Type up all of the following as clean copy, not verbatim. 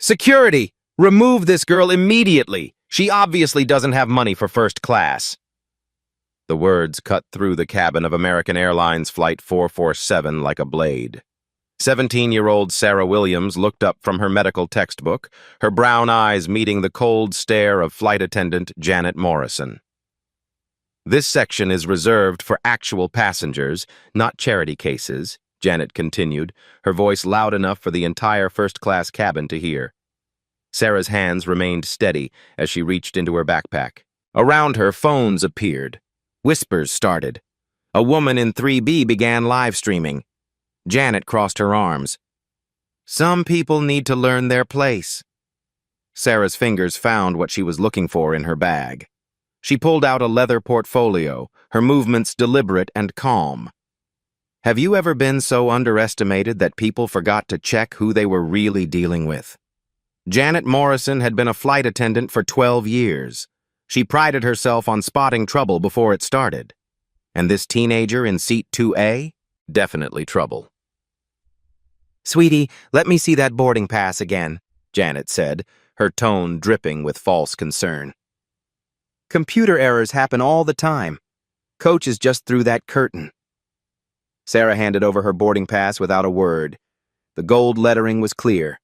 Security! Remove this girl immediately! She obviously doesn't have money for first class. The words cut through the cabin of American Airlines Flight 447 like a blade. 17-year-old Sarah Williams looked up from her medical textbook, her brown eyes meeting the cold stare of flight attendant Janet Morrison. This section is reserved for actual passengers, not charity cases, Janet continued, her voice loud enough for the entire first-class cabin to hear. Sarah's hands remained steady as she reached into her backpack. Around her, phones appeared. Whispers started. A woman in 3B began live streaming. Janet crossed her arms. Some people need to learn their place. Sarah's fingers found what she was looking for in her bag. She pulled out a leather portfolio, her movements deliberate and calm. Have you ever been so underestimated that people forgot to check who they were really dealing with? Janet Morrison had been a flight attendant for 12 years. She prided herself on spotting trouble before it started. And this teenager in seat 2A? Definitely trouble. Sweetie, let me see that boarding pass again, Janet said, her tone dripping with false concern. Computer errors happen all the time. Coach is just through that curtain. Sarah handed over her boarding pass without a word. The gold lettering was clear.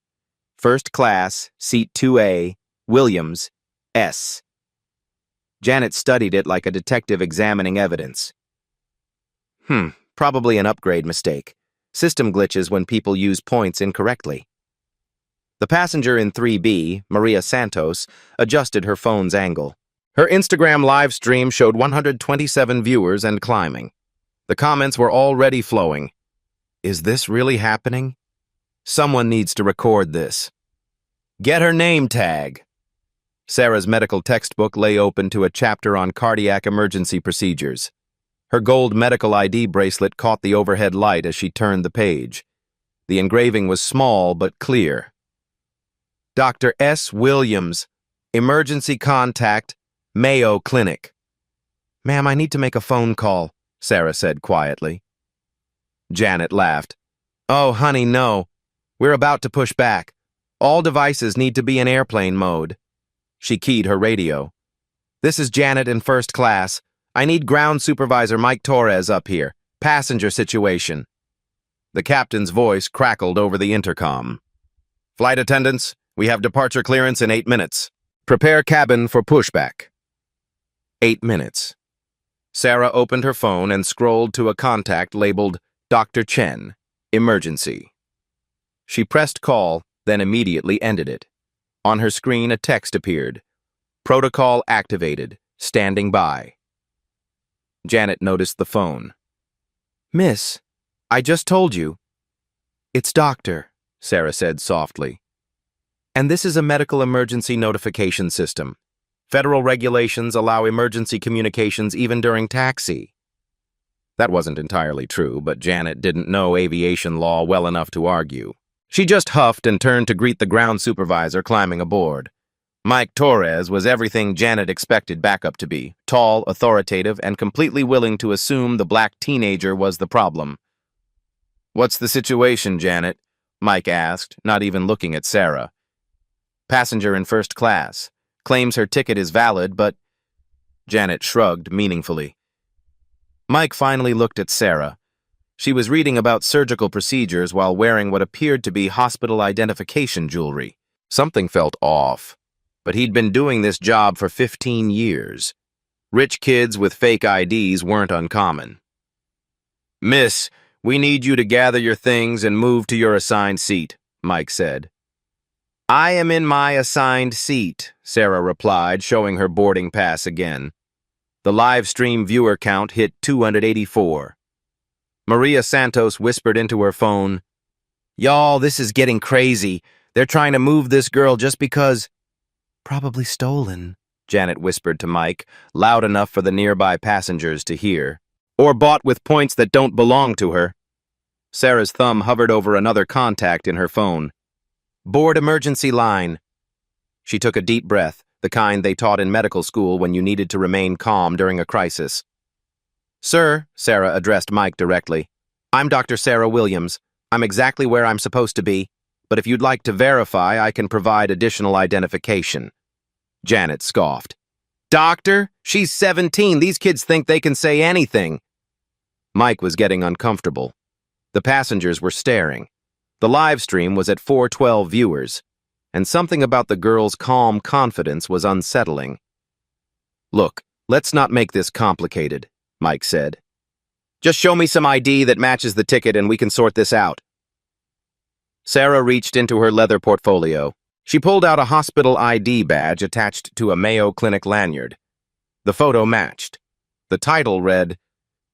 First class, seat 2A, Williams, S. Janet studied it like a detective examining evidence. Probably an upgrade mistake. System glitches when people use points incorrectly. The passenger in 3B, Maria Santos, adjusted her phone's angle. Her Instagram live stream showed 127 viewers and climbing. The comments were already flowing. Is this really happening? Someone needs to record this. Get her name tag. Sarah's medical textbook lay open to a chapter on cardiac emergency procedures. Her gold medical ID bracelet caught the overhead light as she turned the page. The engraving was small but clear. Dr. S. Williams, emergency contact, Mayo Clinic. Ma'am, I need to make a phone call, Sarah said quietly. Janet laughed. Oh, honey, no. We're about to push back. All devices need to be in airplane mode. She keyed her radio. This is Janet in first class. I need ground supervisor Mike Torres up here. Passenger situation. The captain's voice crackled over the intercom. Flight attendants, we have departure clearance in 8 minutes. Prepare cabin for pushback. 8 minutes. Sarah opened her phone and scrolled to a contact labeled Dr. Chen, emergency. She pressed call, then immediately ended it. On her screen, a text appeared. Protocol activated, standing by. Janet noticed the phone. Miss, I just told you. It's Doctor, Sarah said softly. And this is a medical emergency notification system. Federal regulations allow emergency communications even during taxi. That wasn't entirely true, but Janet didn't know aviation law well enough to argue. She just huffed and turned to greet the ground supervisor climbing aboard. Mike Torres was everything Janet expected backup to be, tall, authoritative, and completely willing to assume the black teenager was the problem. What's the situation, Janet? Mike asked, not even looking at Sarah. Passenger in first class. Claims her ticket is valid, but... Janet shrugged meaningfully. Mike finally looked at Sarah. She was reading about surgical procedures while wearing what appeared to be hospital identification jewelry. Something felt off, but he'd been doing this job for 15 years. Rich kids with fake IDs weren't uncommon. Miss, we need you to gather your things and move to your assigned seat, Mike said. I am in my assigned seat, Sarah replied, showing her boarding pass again. The live stream viewer count hit 284. Maria Santos whispered into her phone, Y'all, this is getting crazy. They're trying to move this girl just because... Probably stolen, Janet whispered to Mike, loud enough for the nearby passengers to hear. Or bought with points that don't belong to her. Sarah's thumb hovered over another contact in her phone. Board emergency line. She took a deep breath, the kind they taught in medical school when you needed to remain calm during a crisis. Sir, Sarah addressed Mike directly. I'm Dr. Sarah Williams. I'm exactly where I'm supposed to be. but if you'd like to verify, I can provide additional identification. Janet scoffed. Doctor? She's 17. These kids think they can say anything. Mike was getting uncomfortable. The passengers were staring. The live stream was at 412 viewers, and something about the girl's calm confidence was unsettling. Look, let's not make this complicated, Mike said. Just show me some ID that matches the ticket and we can sort this out. Sarah reached into her leather portfolio. She pulled out a hospital ID badge attached to a Mayo Clinic lanyard. The photo matched. The title read,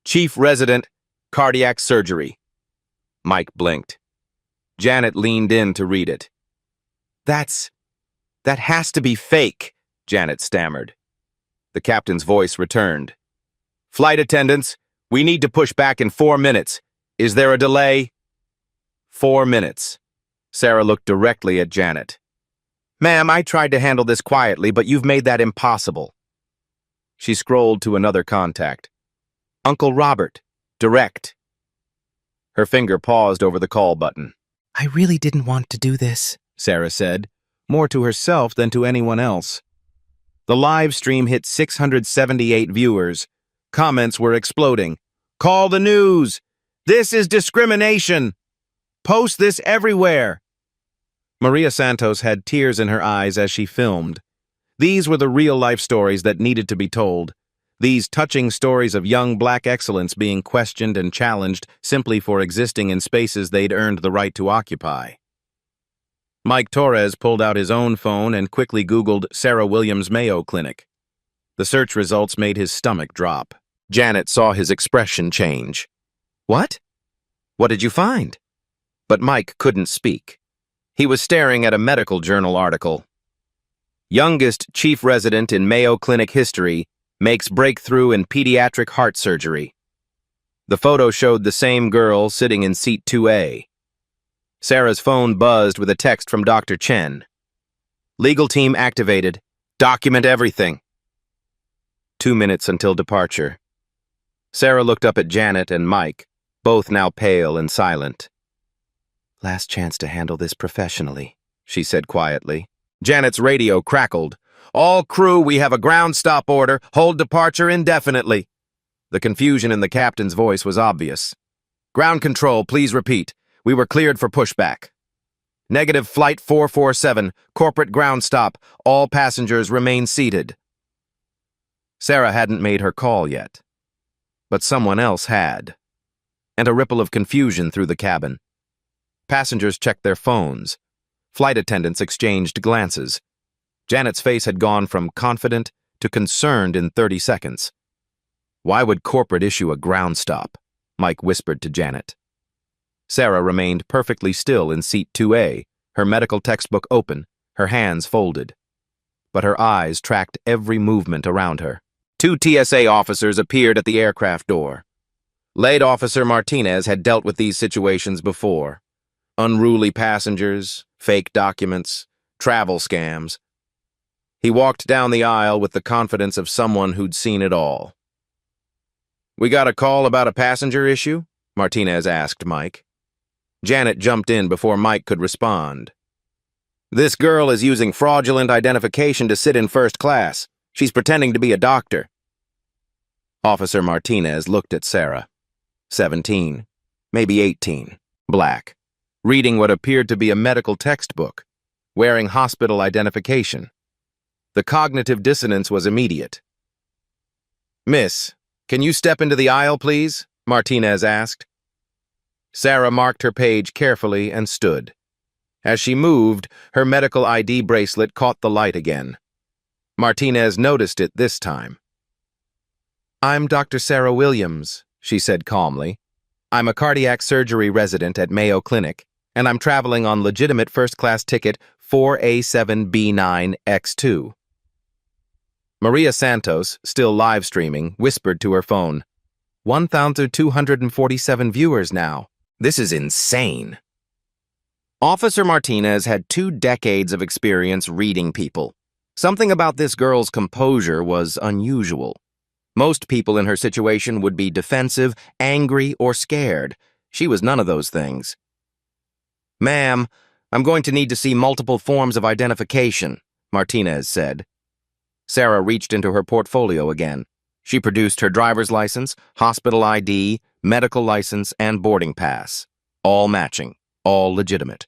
Chief Resident, Cardiac Surgery. Mike blinked. Janet leaned in to read it. That has to be fake, Janet stammered. The captain's voice returned. Flight attendants, we need to push back in 4 minutes. Is there a delay? 4 minutes. Sarah looked directly at Janet. Ma'am, I tried to handle this quietly, but you've made that impossible. She scrolled to another contact. Uncle Robert, direct. Her finger paused over the call button. I really didn't want to do this, Sarah said, more to herself than to anyone else. The live stream hit 678 viewers. Comments were exploding. Call the news! This is discrimination! Post this everywhere! Maria Santos had tears in her eyes as she filmed. These were the real-life stories that needed to be told. These touching stories of young black excellence being questioned and challenged simply for existing in spaces they'd earned the right to occupy. Mike Torres pulled out his own phone and quickly Googled Sarah Williams Mayo Clinic. The search results made his stomach drop. Janet saw his expression change. What? What did you find? But Mike couldn't speak. He was staring at a medical journal article. Youngest chief resident in Mayo Clinic history makes breakthrough in pediatric heart surgery. The photo showed the same girl sitting in seat 2A. Sarah's phone buzzed with a text from Dr. Chen. Legal team activated. Document everything. 2 minutes until departure. Sarah looked up at Janet and Mike, both now pale and silent. Last chance to handle this professionally, she said quietly. Janet's radio crackled. All crew, we have a ground stop order. Hold departure indefinitely. The confusion in the captain's voice was obvious. Ground control, please repeat. We were cleared for pushback. Negative flight 447, corporate ground stop. All passengers remain seated. Sarah hadn't made her call yet. But someone else had. And a ripple of confusion through the cabin. Passengers checked their phones. Flight attendants exchanged glances. Janet's face had gone from confident to concerned in 30 seconds. Why would corporate issue a ground stop? Mike whispered to Janet. Sarah remained perfectly still in seat 2A, her medical textbook open, her hands folded. But her eyes tracked every movement around her. 2 TSA officers appeared at the aircraft door. Late Officer Martinez had dealt with these situations before. Unruly passengers, fake documents, travel scams. He walked down the aisle with the confidence of someone who'd seen it all. We got a call about a passenger issue? Martinez asked Mike. Janet jumped in before Mike could respond. This girl is using fraudulent identification to sit in first class. She's pretending to be a doctor. Officer Martinez looked at Sarah. 17, maybe 18, black, reading what appeared to be a medical textbook, wearing hospital identification. The cognitive dissonance was immediate. Miss, can you step into the aisle, please? Martinez asked. Sarah marked her page carefully and stood. As she moved, her medical ID bracelet caught the light again. Martinez noticed it this time. I'm Dr. Sarah Williams, she said calmly. I'm a cardiac surgery resident at Mayo Clinic, and I'm traveling on legitimate first-class ticket 4A7B9X2. Maria Santos, still live streaming, whispered to her phone. 1,247 viewers now. This is insane. Officer Martinez had 2 decades of experience reading people. Something about this girl's composure was unusual. Most people in her situation would be defensive, angry, or scared. She was none of those things. Ma'am, I'm going to need to see multiple forms of identification, Martinez said. Sarah reached into her portfolio again. She produced her driver's license, hospital ID, medical license, and boarding pass. All matching, all legitimate.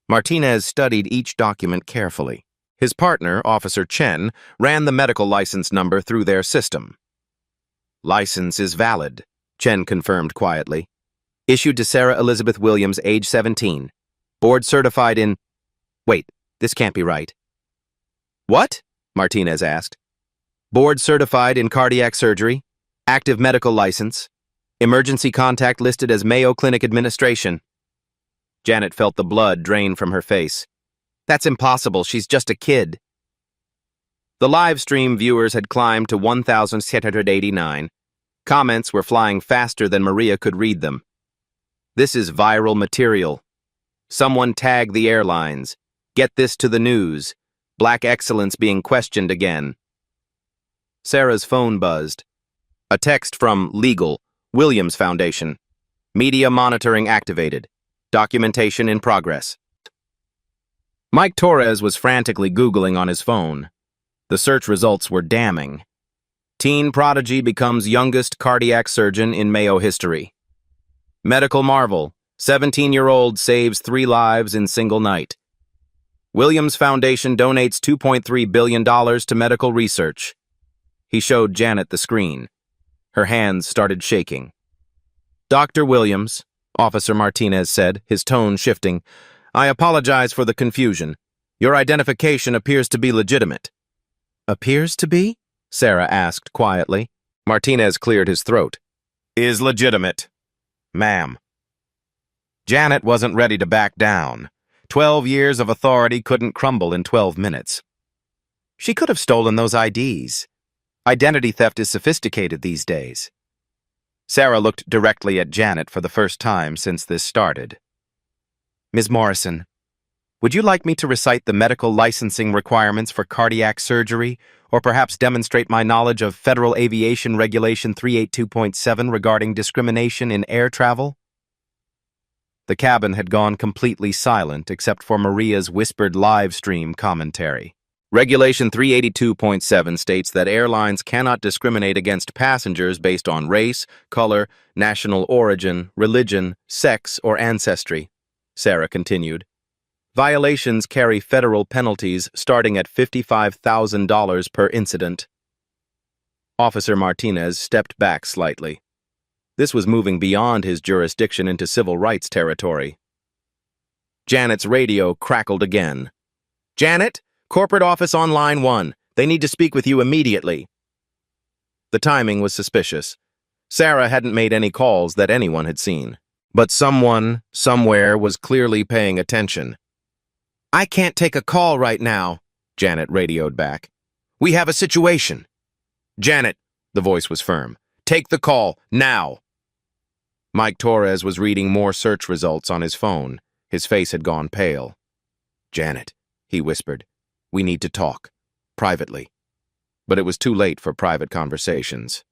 Martinez studied each document carefully. His partner, Officer Chen, ran the medical license number through their system. License is valid, Chen confirmed quietly. Issued to Sarah Elizabeth Williams, age 17. Board certified in... Wait, this can't be right. What? Martinez asked. Board certified in cardiac surgery, active medical license, emergency contact listed as Mayo Clinic Administration. Janet felt the blood drain from her face. That's impossible, she's just a kid. The live stream viewers had climbed to 1,789. Comments were flying faster than Maria could read them. This is viral material. Someone tag the airlines. Get this to the news. Black excellence being questioned again. Sarah's phone buzzed. A text from Legal, Williams Foundation. Media monitoring activated. Documentation in progress. Mike Torres was frantically Googling on his phone. The search results were damning. Teen prodigy becomes youngest cardiac surgeon in Mayo history. Medical marvel. 17-year-old saves 3 lives in single night. Williams Foundation donates $2.3 billion to medical research. He showed Janet the screen. Her hands started shaking. Dr. Williams, Officer Martinez said, his tone shifting, I apologize for the confusion. Your identification appears to be legitimate. Appears to be? Sarah asked quietly. Martinez cleared his throat. Is legitimate. Ma'am. Janet wasn't ready to back down. 12 years of authority couldn't crumble in 12 minutes. She could have stolen those IDs. Identity theft is sophisticated these days. Sarah looked directly at Janet for the first time since this started. Ms. Morrison, would you like me to recite the medical licensing requirements for cardiac surgery, or perhaps demonstrate my knowledge of Federal Aviation Regulation 382.7 regarding discrimination in air travel? The cabin had gone completely silent except for Maria's whispered live stream commentary. Regulation 382.7 states that airlines cannot discriminate against passengers based on race, color, national origin, religion, sex, or ancestry, Sarah continued. Violations carry federal penalties starting at $55,000 per incident. Officer Martinez stepped back slightly. This was moving beyond his jurisdiction into civil rights territory. Janet's radio crackled again. Janet, corporate office on line 1. They need to speak with you immediately. The timing was suspicious. Sarah hadn't made any calls that anyone had seen. But someone, somewhere, was clearly paying attention. I can't take a call right now, Janet radioed back. We have a situation. Janet, the voice was firm. Take the call, now. Mike Torres was reading more search results on his phone. His face had gone pale. Janet, he whispered, we need to talk. Privately. But it was too late for private conversations.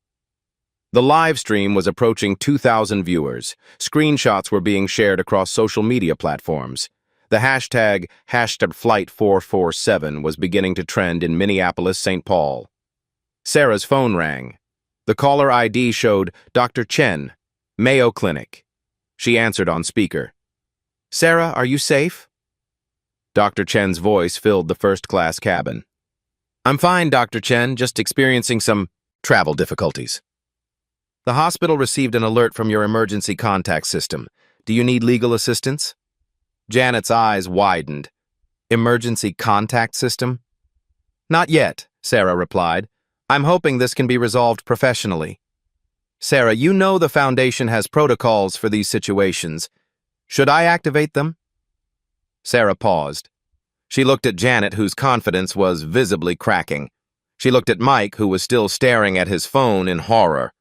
The live stream was approaching 2,000 viewers. Screenshots were being shared across social media platforms. The hashtag #Flight447 was beginning to trend in Minneapolis, St. Paul. Sarah's phone rang. The caller ID showed Dr. Chen, Mayo Clinic. She answered on speaker. Sarah, are you safe? Dr. Chen's voice filled the first-class cabin. I'm fine, Dr. Chen, just experiencing some travel difficulties. The hospital received an alert from your emergency contact system. Do you need legal assistance? Janet's eyes widened. Emergency contact system? Not yet, Sarah replied. I'm hoping this can be resolved professionally. Sarah, you know the Foundation has protocols for these situations. Should I activate them? Sarah paused. She looked at Janet, whose confidence was visibly cracking. She looked at Mike, who was still staring at his phone in horror.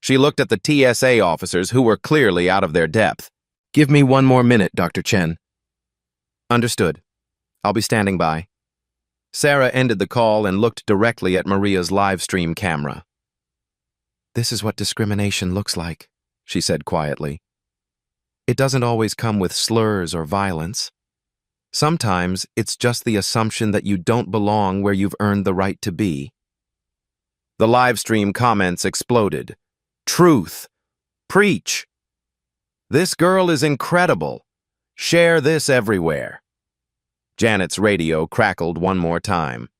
She looked at the TSA officers, who were clearly out of their depth. Give me 1 more minute, Dr. Chen. Understood. I'll be standing by. Sarah ended the call and looked directly at Maria's live stream camera. This is what discrimination looks like, she said quietly. It doesn't always come with slurs or violence. Sometimes it's just the assumption that you don't belong where you've earned the right to be. The live stream comments exploded. Truth. Preach. This girl is incredible. Share this everywhere. Janet's radio crackled one more time.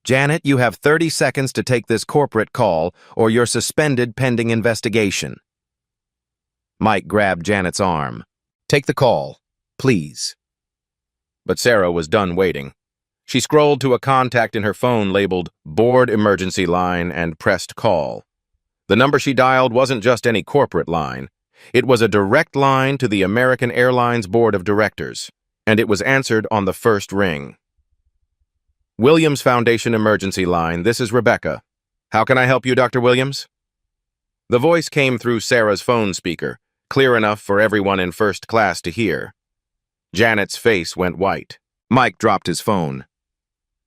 Janet, you have 30 seconds to take this corporate call or you're suspended pending investigation. Mike grabbed Janet's arm. Take the call, please. But Sarah was done waiting. She scrolled to a contact in her phone labeled Board Emergency Line and pressed call. The number she dialed wasn't just any corporate line. It was a direct line to the American Airlines Board of Directors, and it was answered on the first ring. Williams Foundation Emergency Line, this is Rebecca. How can I help you, Dr. Williams? The voice came through Sarah's phone speaker, clear enough for everyone in first class to hear. Janet's face went white. Mike dropped his phone.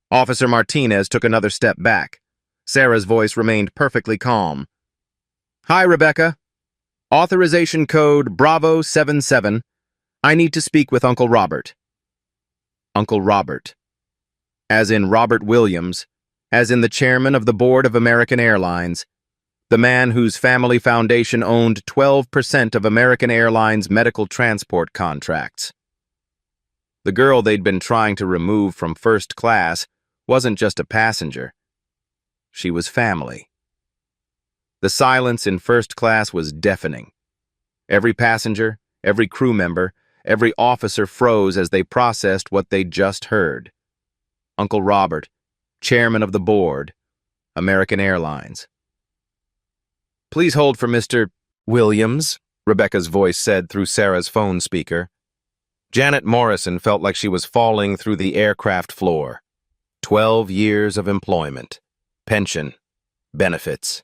Officer Martinez took another step back. Sarah's voice remained perfectly calm. Hi, Rebecca. Authorization code Bravo 77. I need to speak with Uncle Robert. Uncle Robert. As in Robert Williams, as in the chairman of the board of American Airlines, the man whose family foundation owned 12% of American Airlines' medical transport contracts. The girl they'd been trying to remove from first class wasn't just a passenger. She was family. The silence in first class was deafening. Every passenger, every crew member, every officer froze as they processed what they'd just heard. Uncle Robert, chairman of the board, American Airlines. Please hold for Mr. Williams, Rebecca's voice said through Sarah's phone speaker. Janet Morrison felt like she was falling through the aircraft floor. 12 years of employment, pension, benefits.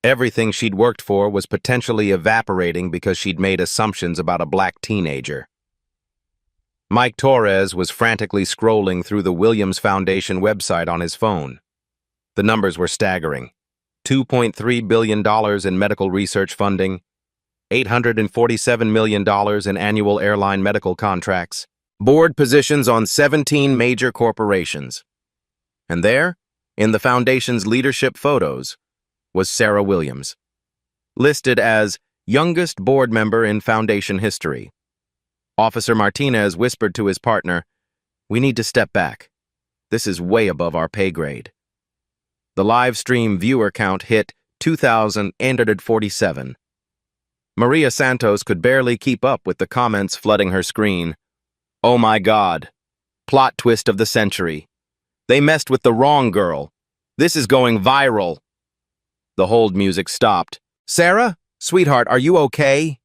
Everything she'd worked for was potentially evaporating because she'd made assumptions about a black teenager. Mike Torres was frantically scrolling through the Williams Foundation website on his phone. The numbers were staggering. $2.3 billion in medical research funding, $847 million in annual airline medical contracts, board positions on 17 major corporations. And there, in the Foundation's leadership photos, was Sarah Williams, listed as youngest board member in Foundation history. Officer Martinez whispered to his partner, "We need to step back. This is way above our pay grade." The live stream viewer count hit 2,847. Maria Santos could barely keep up with the comments flooding her screen. Oh my God. Plot twist of the century. They messed with the wrong girl. This is going viral. The hold music stopped. Sarah? Sweetheart, are you okay?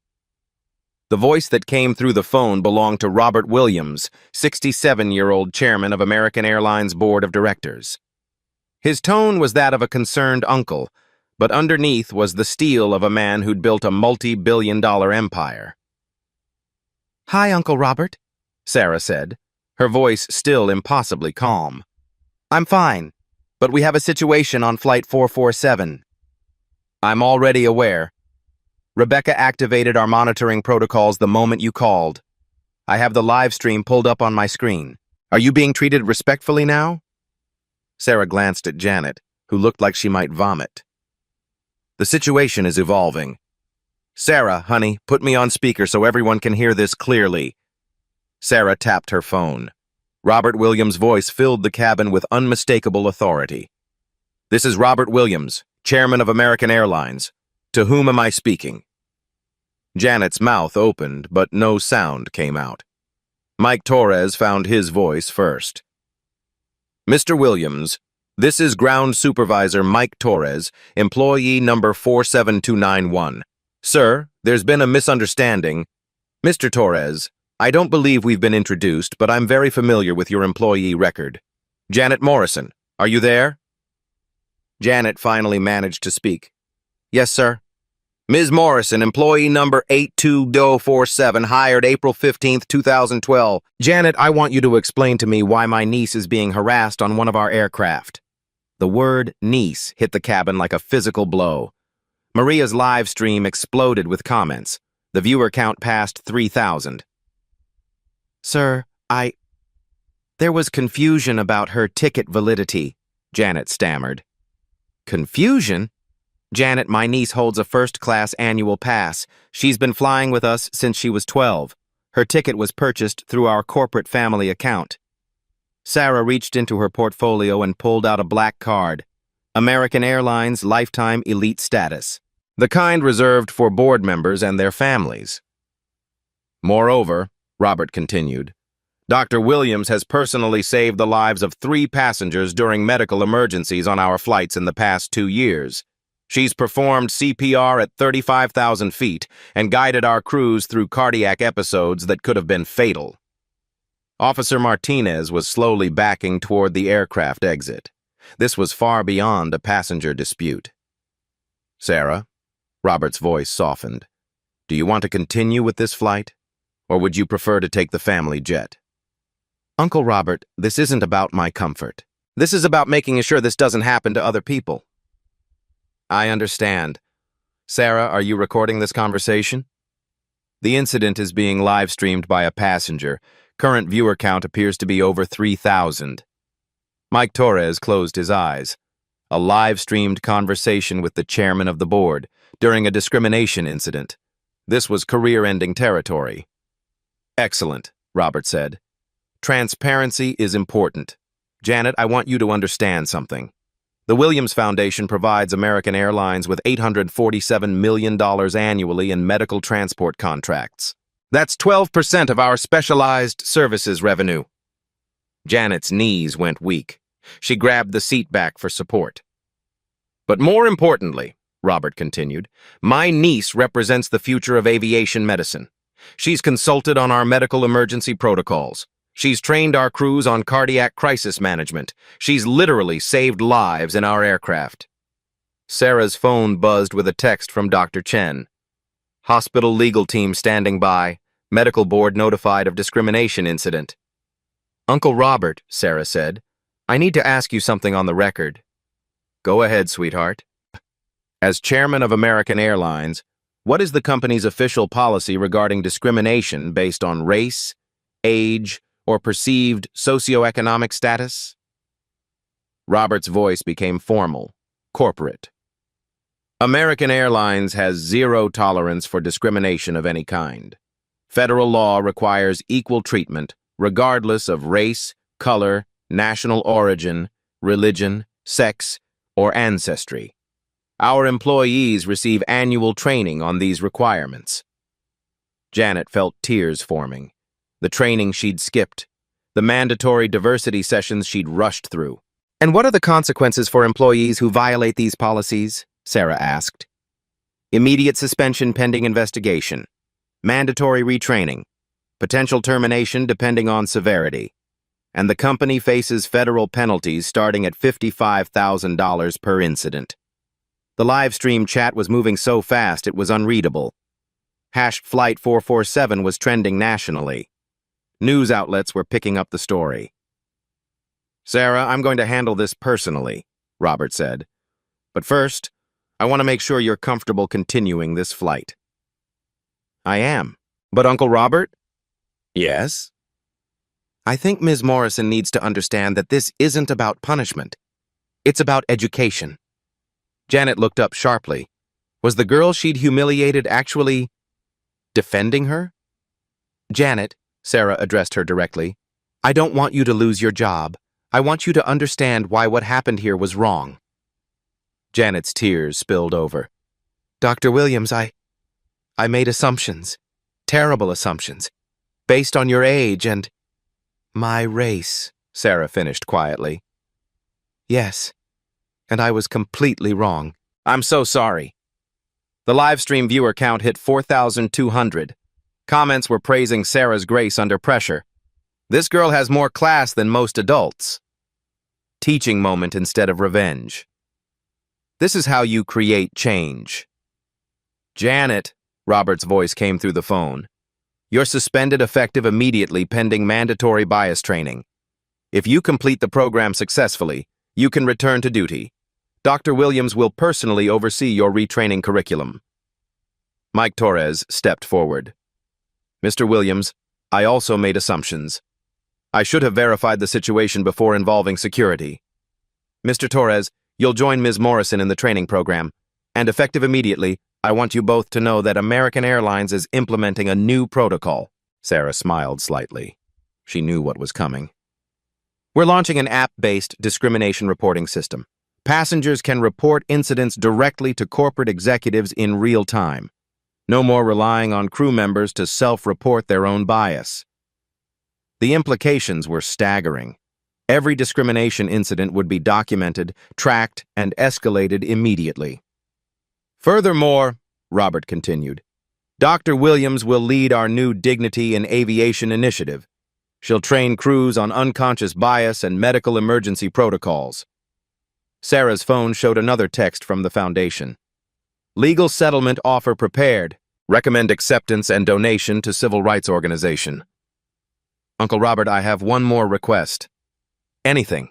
The voice that came through the phone belonged to Robert Williams, 67-year-old chairman of American Airlines Board of Directors. His tone was that of a concerned uncle, but underneath was the steel of a man who'd built a multi-billion-dollar empire. Hi, Uncle Robert, Sarah said, her voice still impossibly calm. I'm fine, but we have a situation on Flight 447. I'm already aware. Rebecca activated our monitoring protocols the moment you called. I have the live stream pulled up on my screen. Are you being treated respectfully now? Sarah glanced at Janet, who looked like she might vomit. The situation is evolving. Sarah, honey, put me on speaker so everyone can hear this clearly. Sarah tapped her phone. Robert Williams' voice filled the cabin with unmistakable authority. This is Robert Williams, chairman of American Airlines. To whom am I speaking? Janet's mouth opened, but no sound came out. Mike Torres found his voice first. Mr. Williams, this is Ground Supervisor Mike Torres, employee number 47291. Sir, there's been a misunderstanding. Mr. Torres, I don't believe we've been introduced, but I'm very familiar with your employee record. Janet Morrison, are you there? Janet finally managed to speak. Yes, sir. Ms. Morrison, employee number 82047, hired April 15th, 2012. Janet, I want you to explain to me why my niece is being harassed on one of our aircraft. The word niece hit the cabin like a physical blow. Maria's live stream exploded with comments. The viewer count passed 3,000. Sir, There was confusion about her ticket validity, Janet stammered. Confusion? Janet, my niece holds a first-class annual pass. She's been flying with us since she was 12. Her ticket was purchased through our corporate family account. Sarah reached into her portfolio and pulled out a black card. American Airlines Lifetime Elite Status. The kind reserved for board members and their families. Moreover, Robert continued, Dr. Williams has personally saved the lives of 3 passengers during medical emergencies on our flights in the past 2 years. She's performed CPR at 35,000 feet and guided our crews through cardiac episodes that could have been fatal. Officer Martinez was slowly backing toward the aircraft exit. This was far beyond a passenger dispute. Sarah, Robert's voice softened. Do you want to continue with this flight, or would you prefer to take the family jet? Uncle Robert, this isn't about my comfort. This is about making sure this doesn't happen to other people. I understand. Sarah, are you recording this conversation? The incident is being live-streamed by a passenger. Current viewer count appears to be over 3,000. Mike Torres closed his eyes. A live-streamed conversation with the chairman of the board during a discrimination incident. This was career-ending territory. Excellent, Robert said. Transparency is important. Janet, I want you to understand something. The Williams Foundation provides American Airlines with $847 million annually in medical transport contracts. That's 12% of our specialized services revenue. Janet's knees went weak. She grabbed the seat back for support. But more importantly, Robert continued, my niece represents the future of aviation medicine. She's consulted on our medical emergency protocols. She's trained our crews on cardiac crisis management. She's literally saved lives in our aircraft. Sarah's phone buzzed with a text from Dr. Chen. Hospital legal team standing by. Medical board notified of discrimination incident. Uncle Robert, Sarah said, I need to ask you something on the record. Go ahead, sweetheart. As chairman of American Airlines, what is the company's official policy regarding discrimination based on race, age, or perceived socioeconomic status? Robert's voice became formal, corporate. American Airlines has zero tolerance for discrimination of any kind. Federal law requires equal treatment, regardless of race, color, national origin, religion, sex, or ancestry. Our employees receive annual training on these requirements. Janet felt tears forming. The training she'd skipped, the mandatory diversity sessions she'd rushed through. And what are the consequences for employees who violate these policies? Sarah asked. Immediate suspension pending investigation. Mandatory retraining. Potential termination depending on severity. And the company faces federal penalties starting at $55,000 per incident. The live stream chat was moving so fast it was unreadable. #Flight 447 was trending nationally. News outlets were picking up the story. Sarah, I'm going to handle this personally, Robert said. But first, I want to make sure you're comfortable continuing this flight. I am. But Uncle Robert? Yes? I think Ms. Morrison needs to understand that this isn't about punishment. It's about education. Janet looked up sharply. Was the girl she'd humiliated actually defending her? Janet, Sarah addressed her directly, I don't want you to lose your job. I want you to understand why what happened here was wrong. Janet's tears spilled over. Dr. Williams, I made assumptions, terrible assumptions, based on your age and my race, Sarah finished quietly. Yes, and I was completely wrong. I'm so sorry. The live stream viewer count hit 4,200. Comments were praising Sarah's grace under pressure. This girl has more class than most adults. Teaching moment instead of revenge. This is how you create change. Janet, Robert's voice came through the phone. You're suspended effective immediately pending mandatory bias training. If you complete the program successfully, you can return to duty. Dr. Williams will personally oversee your retraining curriculum. Mike Torres stepped forward. Mr. Williams, I also made assumptions. I should have verified the situation before involving security. Mr. Torres, you'll join Ms. Morrison in the training program, and effective immediately, I want you both to know that American Airlines is implementing a new protocol. Sarah smiled slightly. She knew what was coming. We're launching an app-based discrimination reporting system. Passengers can report incidents directly to corporate executives in real time. No more relying on crew members to self-report their own bias. The implications were staggering. Every discrimination incident would be documented, tracked, and escalated immediately. Furthermore, Robert continued, Dr. Williams will lead our new Dignity in Aviation initiative. She'll train crews on unconscious bias and medical emergency protocols. Sarah's phone showed another text from the foundation. Legal settlement offer prepared. Recommend acceptance and donation to civil rights organization. Uncle Robert, I have one more request. Anything.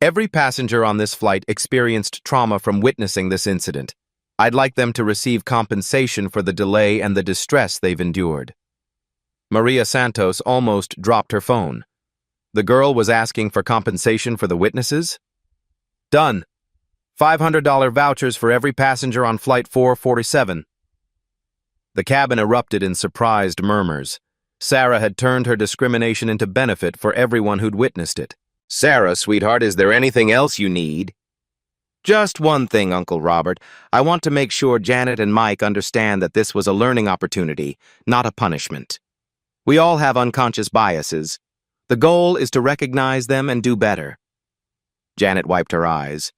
Every passenger on this flight experienced trauma from witnessing this incident. I'd like them to receive compensation for the delay and the distress they've endured. Maria Santos almost dropped her phone. The girl was asking for compensation for the witnesses? Done. $500 vouchers for every passenger on Flight 447. The cabin erupted in surprised murmurs. Sarah had turned her discrimination into benefit for everyone who'd witnessed it. Sarah, sweetheart, is there anything else you need? Just one thing, Uncle Robert. I want to make sure Janet and Mike understand that this was a learning opportunity, not a punishment. We all have unconscious biases. The goal is to recognize them and do better. Janet wiped her eyes.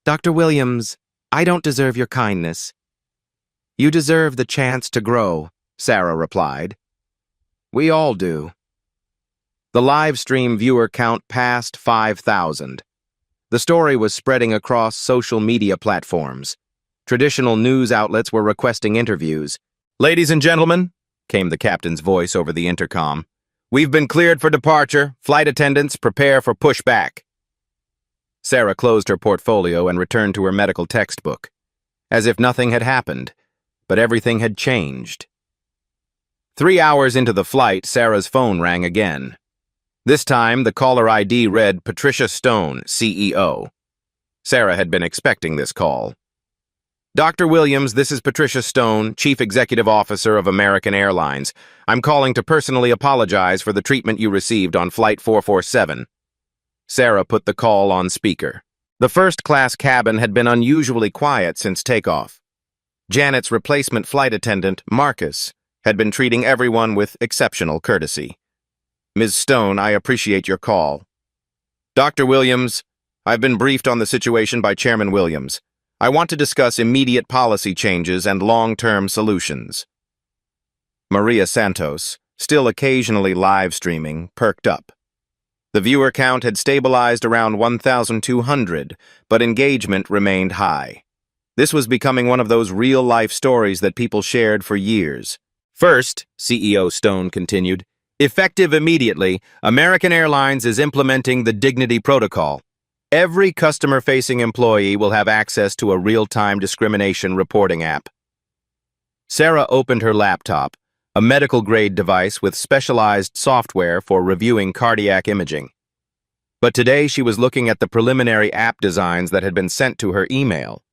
Dr. Williams, I don't deserve your kindness. You deserve the chance to grow, Sarah replied. We all do. The live stream viewer count passed 5,000. The story was spreading across social media platforms. Traditional news outlets were requesting interviews. Ladies and gentlemen, came the captain's voice over the intercom, we've been cleared for departure. Flight attendants, prepare for pushback. Sarah closed her portfolio and returned to her medical textbook. As if nothing had happened, but everything had changed. 3 hours into the flight, Sarah's phone rang again. This time, the caller ID read Patricia Stone, CEO. Sarah had been expecting this call. Dr. Williams, this is Patricia Stone, Chief Executive Officer of American Airlines. I'm calling to personally apologize for the treatment you received on Flight 447. Sarah put the call on speaker. The first-class cabin had been unusually quiet since takeoff. Janet's replacement flight attendant, Marcus, had been treating everyone with exceptional courtesy. Ms. Stone, I appreciate your call. Dr. Williams, I've been briefed on the situation by Chairman Williams. I want to discuss immediate policy changes and long-term solutions. Maria Santos, still occasionally live streaming, perked up. The viewer count had stabilized around 1,200, but engagement remained high. This was becoming one of those real-life stories that people shared for years. First, CEO Stone continued, effective immediately, American Airlines is implementing the Dignity Protocol. Every customer-facing employee will have access to a real-time discrimination reporting app. Sarah opened her laptop, a medical-grade device with specialized software for reviewing cardiac imaging. But today she was looking at the preliminary app designs that had been sent to her email.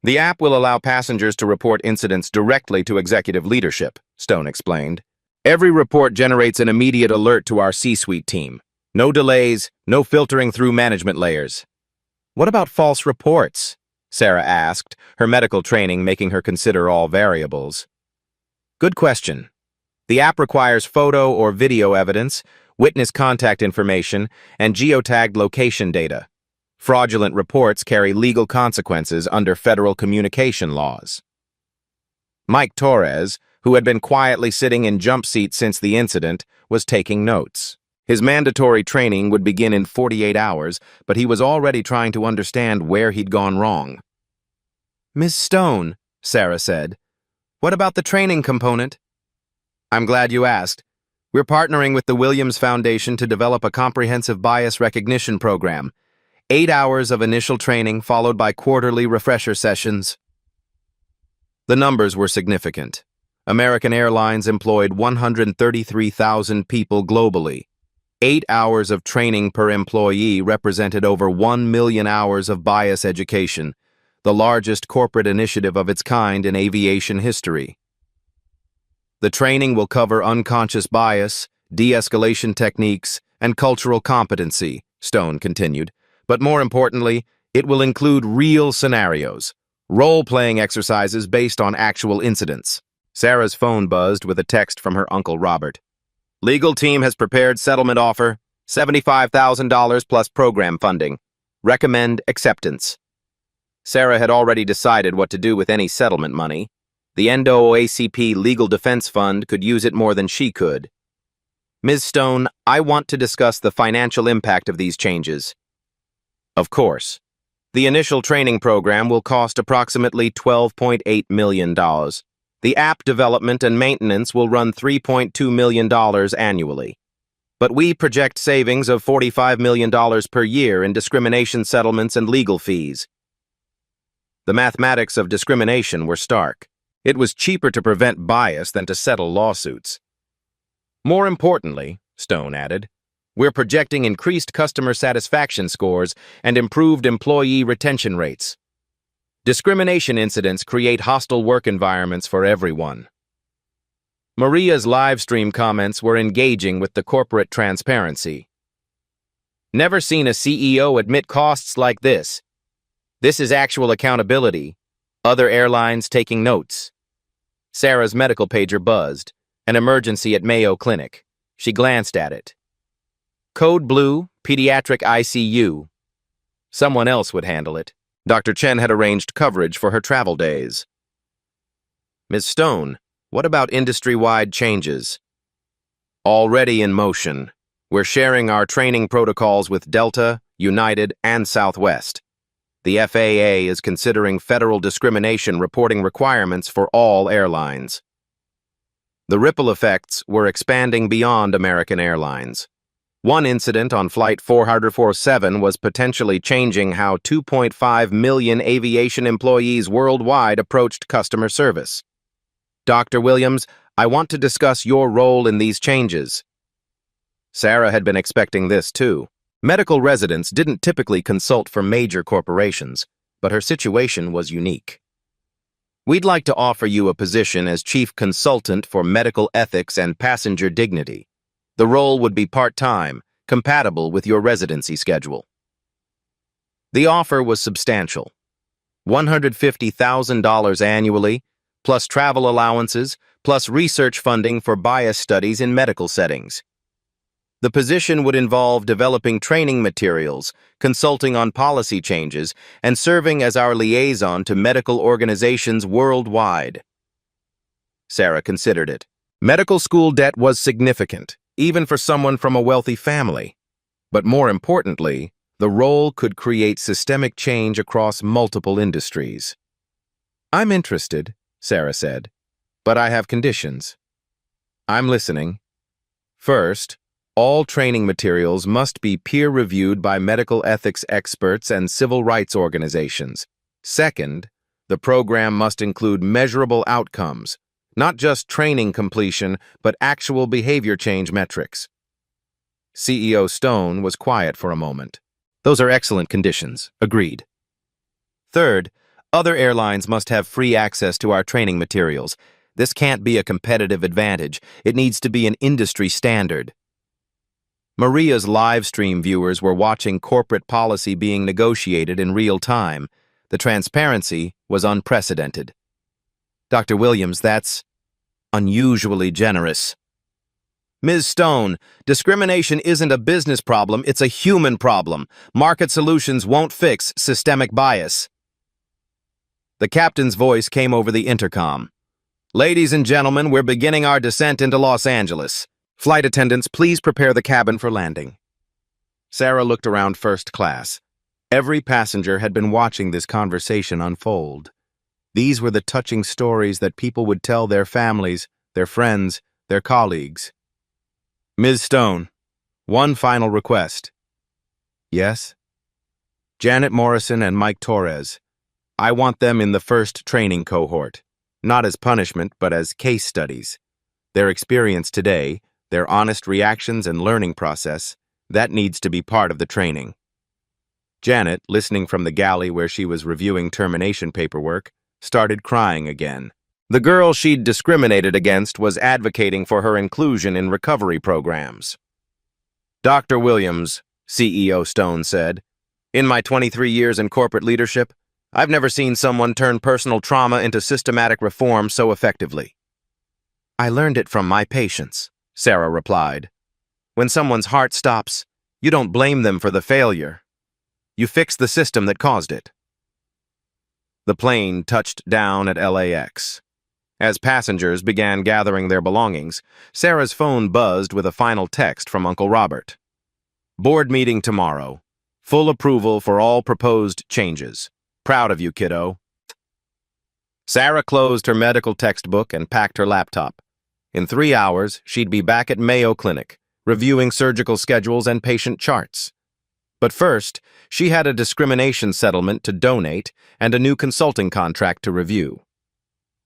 The app will allow passengers to report incidents directly to executive leadership, Stone explained. Every report generates an immediate alert to our C-suite team. No delays, no filtering through management layers. What about false reports? Sarah asked, her medical training making her consider all variables. Good question. The app requires photo or video evidence, witness contact information, and geotagged location data. Fraudulent reports carry legal consequences under federal communication laws. Mike Torres, who had been quietly sitting in jump seat since the incident, was taking notes. His mandatory training would begin in 48 hours, but he was already trying to understand where he'd gone wrong. Ms. Stone, Sarah said, what about the training component? I'm glad you asked. We're partnering with the Williams Foundation to develop a comprehensive bias recognition program. 8 hours of initial training followed by quarterly refresher sessions. The numbers were significant. American Airlines employed 133,000 people globally. 8 hours of training per employee represented over 1 million hours of bias education, the largest corporate initiative of its kind in aviation history. The training will cover unconscious bias, de-escalation techniques, and cultural competency, Stone continued. But more importantly, it will include real scenarios, role-playing exercises based on actual incidents. Sarah's phone buzzed with a text from her Uncle Robert. Legal team has prepared settlement offer, $75,000 plus program funding. Recommend acceptance. Sarah had already decided what to do with any settlement money. The NAACP Legal Defense Fund could use it more than she could. Ms. Stone, I want to discuss the financial impact of these changes. Of course. The initial training program will cost approximately $12.8 million. The app development and maintenance will run $3.2 million annually. But we project savings of $45 million per year in discrimination settlements and legal fees. The mathematics of discrimination were stark. It was cheaper to prevent bias than to settle lawsuits. More importantly, Stone added, we're projecting increased customer satisfaction scores and improved employee retention rates. Discrimination incidents create hostile work environments for everyone. Maria's live stream comments were engaging with the corporate transparency. Never seen a CEO admit costs like this. This is actual accountability. Other airlines taking notes. Sarah's medical pager buzzed. An emergency at Mayo Clinic. She glanced at it. Code Blue, Pediatric ICU. Someone else would handle it. Dr. Chen had arranged coverage for her travel days. Ms. Stone, what about industry-wide changes? Already in motion. We're sharing our training protocols with Delta, United, and Southwest. The FAA is considering federal discrimination reporting requirements for all airlines. The ripple effects were expanding beyond American Airlines. One incident on Flight 447 was potentially changing how 2.5 million aviation employees worldwide approached customer service. Dr. Williams, I want to discuss your role in these changes. Sarah had been expecting this too. Medical residents didn't typically consult for major corporations, but her situation was unique. We'd like to offer you a position as chief consultant for medical ethics and passenger dignity. The role would be part-time, compatible with your residency schedule. The offer was substantial. $150,000 annually, plus travel allowances, plus research funding for bias studies in medical settings. The position would involve developing training materials, consulting on policy changes, and serving as our liaison to medical organizations worldwide. Sarah considered it. Medical school debt was significant, even for someone from a wealthy family. But more importantly, the role could create systemic change across multiple industries. I'm interested, Sarah said, but I have conditions. I'm listening. First, all training materials must be peer-reviewed by medical ethics experts and civil rights organizations. Second, the program must include measurable outcomes, not just training completion, but actual behavior change metrics. CEO Stone was quiet for a moment. Those are excellent conditions. Agreed. Third, other airlines must have free access to our training materials. This can't be a competitive advantage. It needs to be an industry standard. Maria's live stream viewers were watching corporate policy being negotiated in real time. The transparency was unprecedented. Dr. Williams, that's unusually generous. Ms. Stone, discrimination isn't a business problem, it's a human problem. Market solutions won't fix systemic bias. The captain's voice came over the intercom. Ladies and gentlemen, we're beginning our descent into Los Angeles. Flight attendants, please prepare the cabin for landing. Sarah looked around first class. Every passenger had been watching this conversation unfold. These were the touching stories that people would tell their families, their friends, their colleagues. Ms. Stone, one final request. Yes? Janet Morrison and Mike Torres. I want them in the first training cohort, not as punishment, but as case studies. Their experience today, their honest reactions and learning process, that needs to be part of the training. Janet, listening from the galley where she was reviewing termination paperwork, started crying again. The girl she'd discriminated against was advocating for her inclusion in recovery programs. "Dr. Williams," CEO Stone said, "in my 23 years in corporate leadership, I've never seen someone turn personal trauma into systematic reform so effectively." "I learned it from my patients," Sarah replied. "When someone's heart stops, you don't blame them for the failure. You fix the system that caused it." The plane touched down at LAX. As passengers began gathering their belongings, Sarah's phone buzzed with a final text from Uncle Robert. "Board meeting tomorrow. Full approval for all proposed changes. Proud of you, kiddo." Sarah closed her medical textbook and packed her laptop. In 3 hours, she'd be back at Mayo Clinic, reviewing surgical schedules and patient charts. But first, she had a discrimination settlement to donate and a new consulting contract to review.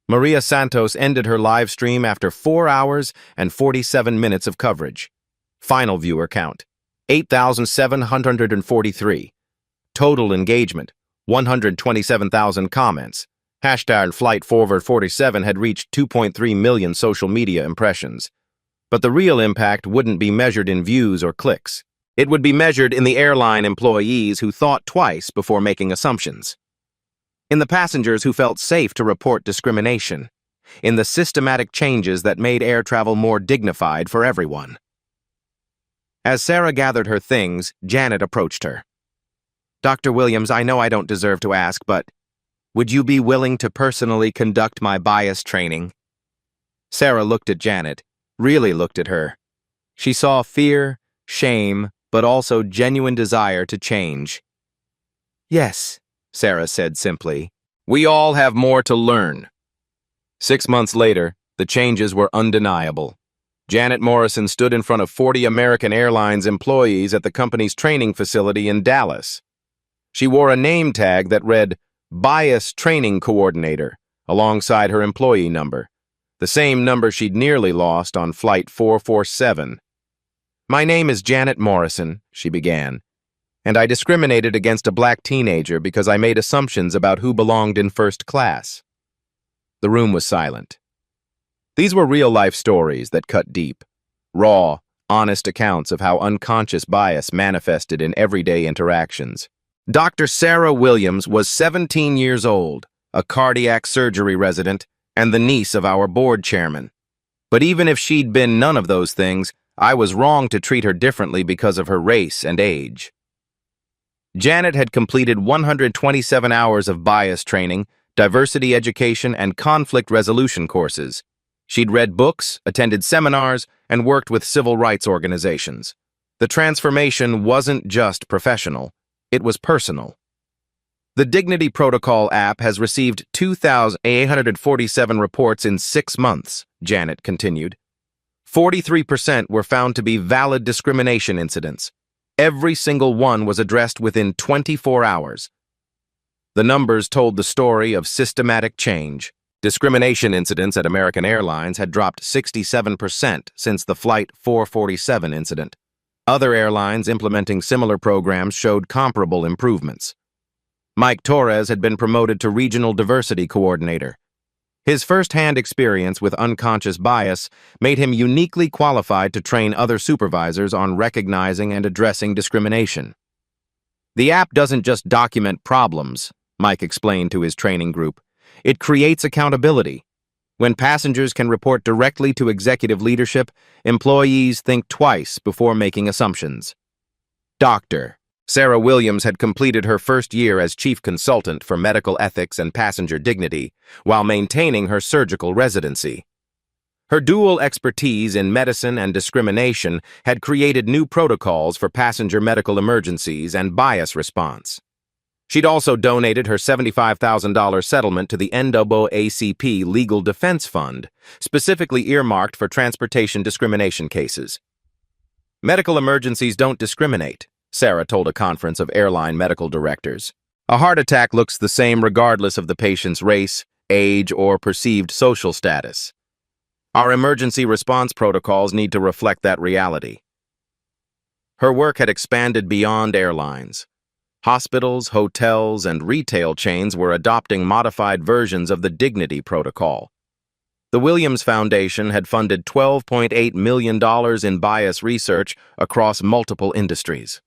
Maria Santos ended her live stream after 4 hours and 47 minutes of coverage. Final viewer count, 8,743. Total engagement, 127,000 comments. Hashtag Flight Forward 47 had reached 2.3 million social media impressions. But the real impact wouldn't be measured in views or clicks. It would be measured in the airline employees who thought twice before making assumptions. In the passengers who felt safe to report discrimination. In the systematic changes that made air travel more dignified for everyone. As Sarah gathered her things, Janet approached her. "Dr. Williams, I know I don't deserve to ask, but would you be willing to personally conduct my bias training?" Sarah looked at Janet, really looked at her. She saw fear, shame, but also genuine desire to change. "Yes," Sarah said simply. "We all have more to learn." 6 months later, the changes were undeniable. Janet Morrison stood in front of 40 American Airlines employees at the company's training facility in Dallas. She wore a name tag that read, "Bias Training Coordinator," alongside her employee number, the same number she'd nearly lost on Flight 447. "My name is Janet Morrison," she began, "and I discriminated against a black teenager because I made assumptions about who belonged in first class." The room was silent. These were real-life stories that cut deep, raw, honest accounts of how unconscious bias manifested in everyday interactions. Dr. Sarah Williams was 17 years old, a cardiac surgery resident, and the niece of our board chairman. But even if she'd been none of those things, I was wrong to treat her differently because of her race and age. Janet had completed 127 hours of bias training, diversity education, and conflict resolution courses. She'd read books, attended seminars, and worked with civil rights organizations. The transformation wasn't just professional, it was personal. The Dignity Protocol app has received 2,847 reports in 6 months, Janet continued. 43% were found to be valid discrimination incidents. Every single one was addressed within 24 hours. The numbers told the story of systematic change. Discrimination incidents at American Airlines had dropped 67% since the Flight 447 incident. Other airlines implementing similar programs showed comparable improvements. Mike Torres had been promoted to Regional Diversity Coordinator. His first-hand experience with unconscious bias made him uniquely qualified to train other supervisors on recognizing and addressing discrimination. "The app doesn't just document problems," Mike explained to his training group. "It creates accountability. When passengers can report directly to executive leadership, employees think twice before making assumptions." Dr. Sarah Williams had completed her first year as chief consultant for medical ethics and passenger dignity while maintaining her surgical residency. Her dual expertise in medicine and discrimination had created new protocols for passenger medical emergencies and bias response. She'd also donated her $75,000 settlement to the NAACP Legal Defense Fund, specifically earmarked for transportation discrimination cases. "Medical emergencies don't discriminate," Sarah told a conference of airline medical directors. "A heart attack looks the same regardless of the patient's race, age, or perceived social status. Our emergency response protocols need to reflect that reality. Her work had expanded beyond airlines. Hospitals, hotels, and retail chains were adopting modified versions of the Dignity Protocol. The Williams Foundation had funded $12.8 million in bias research across multiple industries.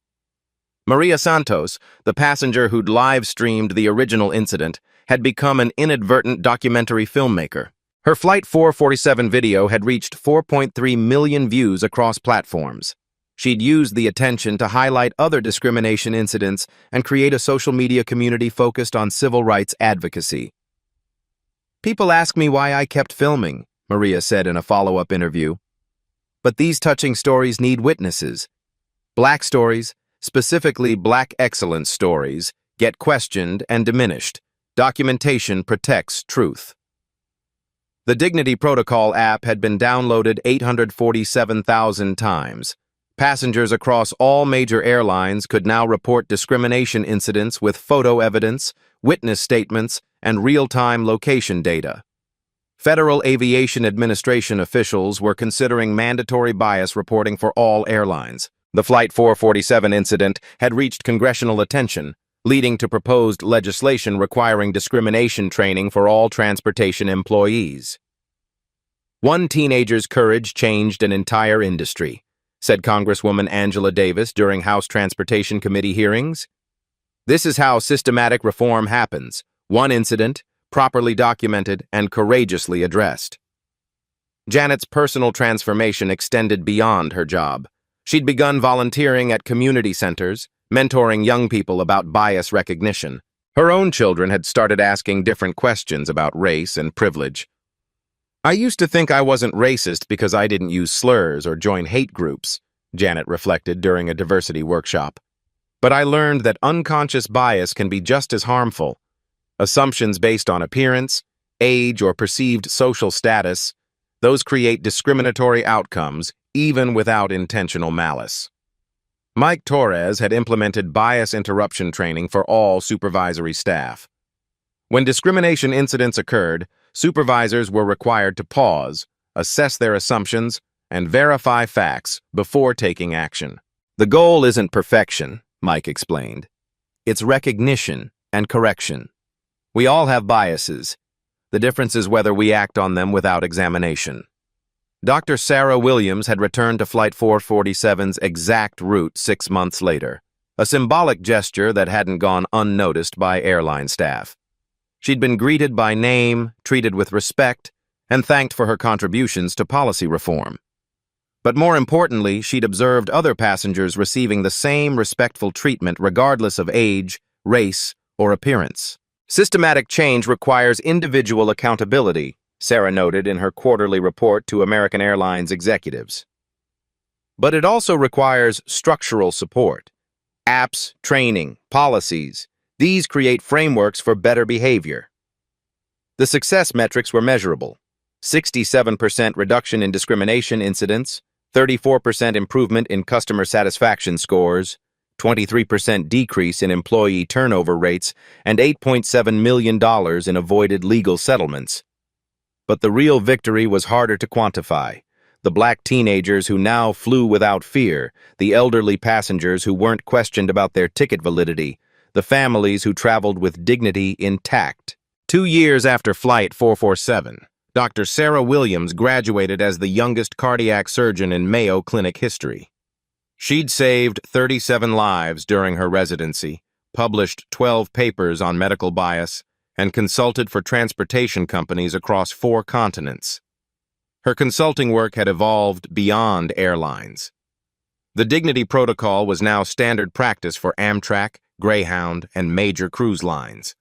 Maria Santos, the passenger who'd live-streamed the original incident, had become an inadvertent documentary filmmaker. Her Flight 447 video had reached 4.3 million views across platforms. She'd used the attention to highlight other discrimination incidents and create a social media community focused on civil rights advocacy. "People ask me why I kept filming," Maria said in a follow-up interview. "But these touching stories need witnesses. Black stories, specifically Black excellence stories, get questioned and diminished. Documentation protects truth." The Dignity Protocol app had been downloaded 847,000 times. Passengers across all major airlines could now report discrimination incidents with photo evidence, witness statements, and real-time location data. Federal Aviation Administration officials were considering mandatory bias reporting for all airlines. The Flight 447 incident had reached congressional attention, leading to proposed legislation requiring discrimination training for all transportation employees. "One teenager's courage changed an entire industry," said Congresswoman Angela Davis during House Transportation Committee hearings. "This is how systematic reform happens: one incident, properly documented and courageously addressed." Janet's personal transformation extended beyond her job. She'd begun volunteering at community centers, mentoring young people about bias recognition. Her own children had started asking different questions about race and privilege. "I used to think I wasn't racist because I didn't use slurs or join hate groups," Janet reflected during a diversity workshop. "But I learned that unconscious bias can be just as harmful. Assumptions based on appearance, age, or perceived social status, those create discriminatory outcomes even without intentional malice." Mike Torres had implemented bias interruption training for all supervisory staff. When discrimination incidents occurred, supervisors were required to pause, assess their assumptions, and verify facts before taking action. "The goal isn't perfection," Mike explained. "It's recognition and correction. We all have biases. The difference is whether we act on them without examination." Dr. Sarah Williams had returned to Flight 447's exact route 6 months later, a symbolic gesture that hadn't gone unnoticed by airline staff. She'd been greeted by name, treated with respect, and thanked for her contributions to policy reform. But more importantly, she'd observed other passengers receiving the same respectful treatment regardless of age, race, or appearance. "Systematic change requires individual accountability," Sarah noted in her quarterly report to American Airlines executives. "But it also requires structural support. Apps, training, policies. These create frameworks for better behavior." The success metrics were measurable: 67% reduction in discrimination incidents, 34% improvement in customer satisfaction scores, 23% decrease in employee turnover rates, and $8.7 million in avoided legal settlements. But the real victory was harder to quantify. The Black teenagers who now flew without fear, the elderly passengers who weren't questioned about their ticket validity, the families who traveled with dignity intact. 2 years after Flight 447, Dr. Sarah Williams graduated as the youngest cardiac surgeon in Mayo Clinic history. She'd saved 37 lives during her residency, published 12 papers on medical bias, and consulted for transportation companies across 4 continents. Her consulting work had evolved beyond airlines. The Dignity Protocol was now standard practice for Amtrak, Greyhound, and major cruise lines.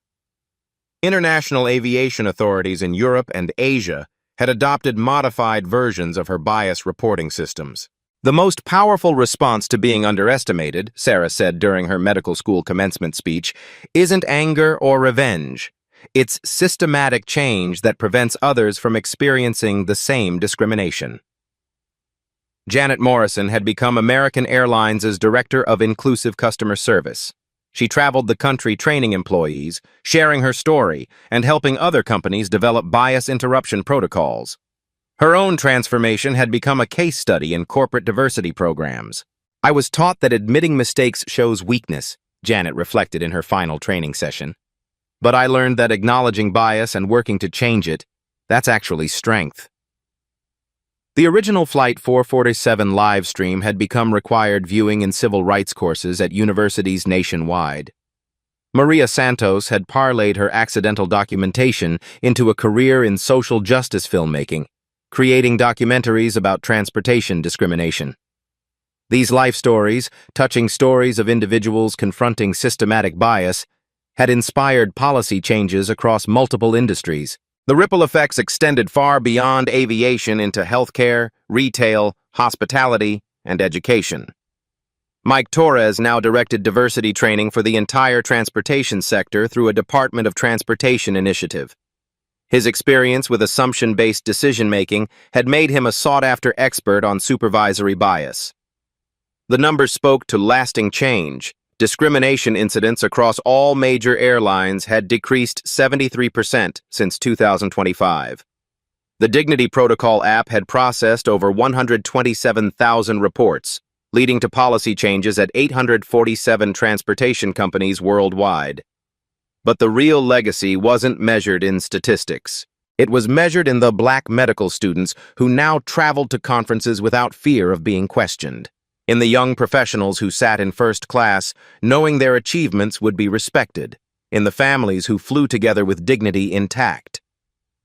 International aviation authorities in Europe and Asia had adopted modified versions of her bias reporting systems. "The most powerful response to being underestimated," Sarah said during her medical school commencement speech, "isn't anger or revenge. It's systematic change that prevents others from experiencing the same discrimination." Janet Morrison had become American Airlines' Director of Inclusive Customer Service. She traveled the country training employees, sharing her story, and helping other companies develop bias interruption protocols. Her own transformation had become a case study in corporate diversity programs. I was taught that admitting mistakes shows weakness, Janet reflected in her final training session. But I learned that acknowledging bias and working to change it, that's actually strength. The original Flight 447 live stream had become required viewing in civil rights courses at universities nationwide. Maria Santos had parlayed her accidental documentation into a career in social justice filmmaking, creating documentaries about transportation discrimination. These life stories, touching stories of individuals confronting systematic bias, had inspired policy changes across multiple industries. The ripple effects extended far beyond aviation into healthcare, retail, hospitality, and education. Mike Torres now directed diversity training for the entire transportation sector through a Department of Transportation initiative. His experience with assumption-based decision-making had made him a sought-after expert on supervisory bias. The numbers spoke to lasting change. Discrimination incidents across all major airlines had decreased 73% since 2025. The Dignity Protocol app had processed over 127,000 reports, leading to policy changes at 847 transportation companies worldwide. But the real legacy wasn't measured in statistics. It was measured in the Black medical students who now traveled to conferences without fear of being questioned. In the young professionals who sat in first class, knowing their achievements would be respected. In the families who flew together with dignity intact.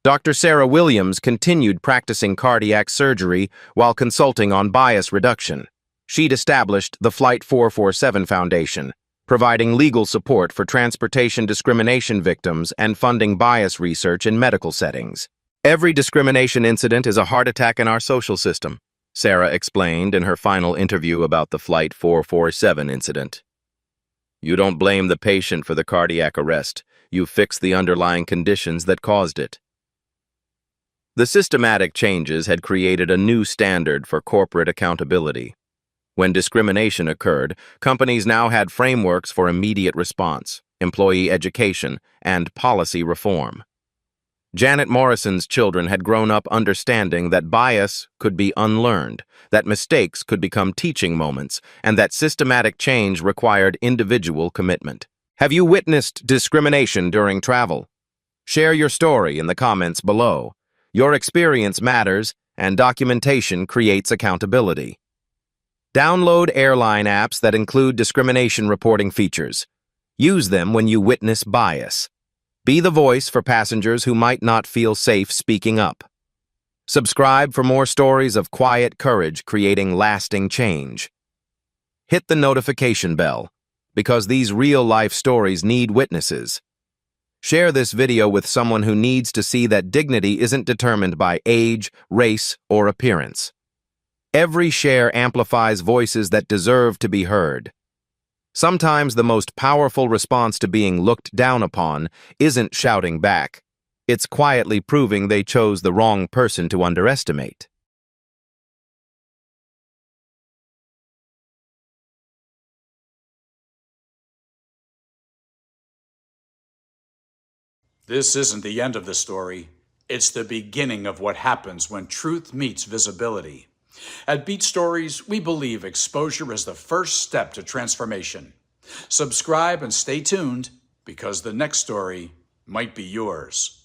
Dr. Sarah Williams continued practicing cardiac surgery while consulting on bias reduction. She'd established the Flight 447 Foundation, providing legal support for transportation discrimination victims and funding bias research in medical settings. Every discrimination incident is a heart attack in our social system, Sarah explained in her final interview about the Flight 447 incident. You don't blame the patient for the cardiac arrest. You fix the underlying conditions that caused it. The systematic changes had created a new standard for corporate accountability. When discrimination occurred, companies now had frameworks for immediate response, employee education, and policy reform. Janet Morrison's children had grown up understanding that bias could be unlearned, that mistakes could become teaching moments, and that systematic change required individual commitment. Have you witnessed discrimination during travel? Share your story in the comments below. Your experience matters, and documentation creates accountability. Download airline apps that include discrimination reporting features. Use them when you witness bias. Be the voice for passengers who might not feel safe speaking up. Subscribe for more stories of quiet courage creating lasting change. Hit the notification bell, because these real-life stories need witnesses. Share this video with someone who needs to see that dignity isn't determined by age, race, or appearance. Every share amplifies voices that deserve to be heard. Sometimes the most powerful response to being looked down upon isn't shouting back. It's quietly proving they chose the wrong person to underestimate. This isn't the end of the story. It's the beginning of what happens when truth meets visibility. At Beat Stories, we believe exposure is the first step to transformation. Subscribe and stay tuned, because the next story might be yours.